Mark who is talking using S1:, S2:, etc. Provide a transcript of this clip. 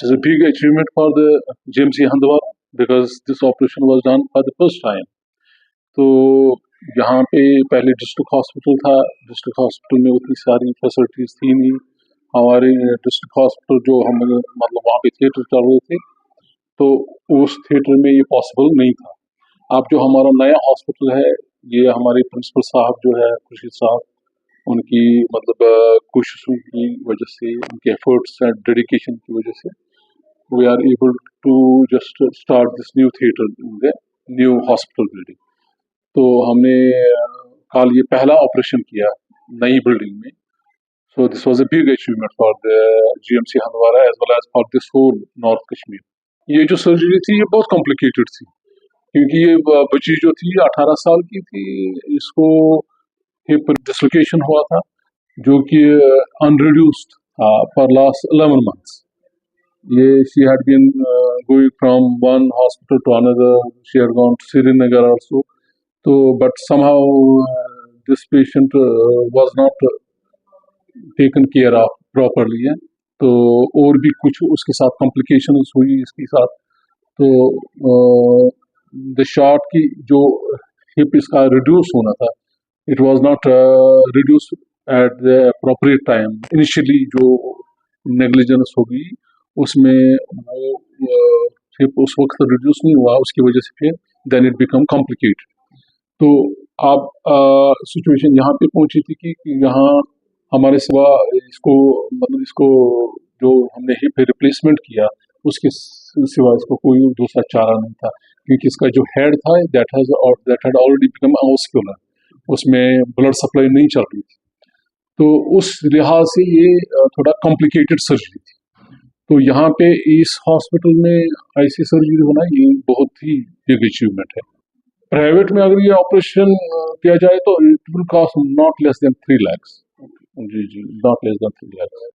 S1: It is a big achievement for the GMC Handwara because this operation was done for the first time. तो यहाँ पे पहले district hospital था, district hospital में उतनी सारी फैसिलिटीज थी नहीं। हमारे डिस्ट्रिक्ट हॉस्पिटल जो हम मतलब वहाँ पे थिएटर चल रहे थे, तो उस थिएटर में ये पॉसिबल नहीं था। अब जो हमारा नया हॉस्पिटल है, ये हमारे प्रिंसिपल साहब जो है खुर्शीद साहब, उनकी मतलब कोशिशों की वजह से, उनके एफर्ट्स एंड डेडिकेशन की वजह से we are able to just start this new theatre in the new hospital building. तो हमने कल ये पहला ऑपरेशन किया नई बिल्डिंग में। So this was a big achievement for the GMC Handwara as well as for this whole north Kashmir. ये जो सर्जरी थी ये बहुत कॉम्प्लिकेटेड थी, क्योंकि ये बच्ची जो थी 18 साल की थी, इसको हिप डिसलोकेशन हुआ था जो कि अनरिड्यूस्ड था फॉर लास्ट 11 मंथ्स। ये she had been going from one hospital to another. She had gone to Srinagar also. तो but somehow this patient was not taken care of properly है। तो और भी कुछ उसके साथ complications हुई इसके साथ। तो the shot की जो hip इसका reduce होना था, it was not reduced at the appropriate time. Initially जो negligence होगी उसमें वो हिप उस वक्त रिड्यूस नहीं हुआ, उसकी वजह से फिर देन इट बिकम कॉम्प्लिकेटेड। तो अब सिचुएशन यहाँ पे पहुंची थी कि यहाँ हमारे सिवा इसको मतलब इसको जो हमने हिप रिप्लेसमेंट किया उसके सिवा इसको कोई दूसरा चारा नहीं था, क्योंकि इसका जो हेड था दैट हैड ऑलरेडी बिकम अवास्कुलर, उसमें ब्लड सप्लाई नहीं चल रही थी। तो उस लिहाज से ये थोड़ा कॉम्प्लिकेटेड सर्जरी थी। तो यहाँ पे इस हॉस्पिटल में ऐसी सर्जरी होना ये बहुत ही बिग अचीवमेंट है। प्राइवेट में अगर ये ऑपरेशन किया जाए तो it will cost not less than 3 lakhs। जी, नॉट लेस देन 3 lakhs।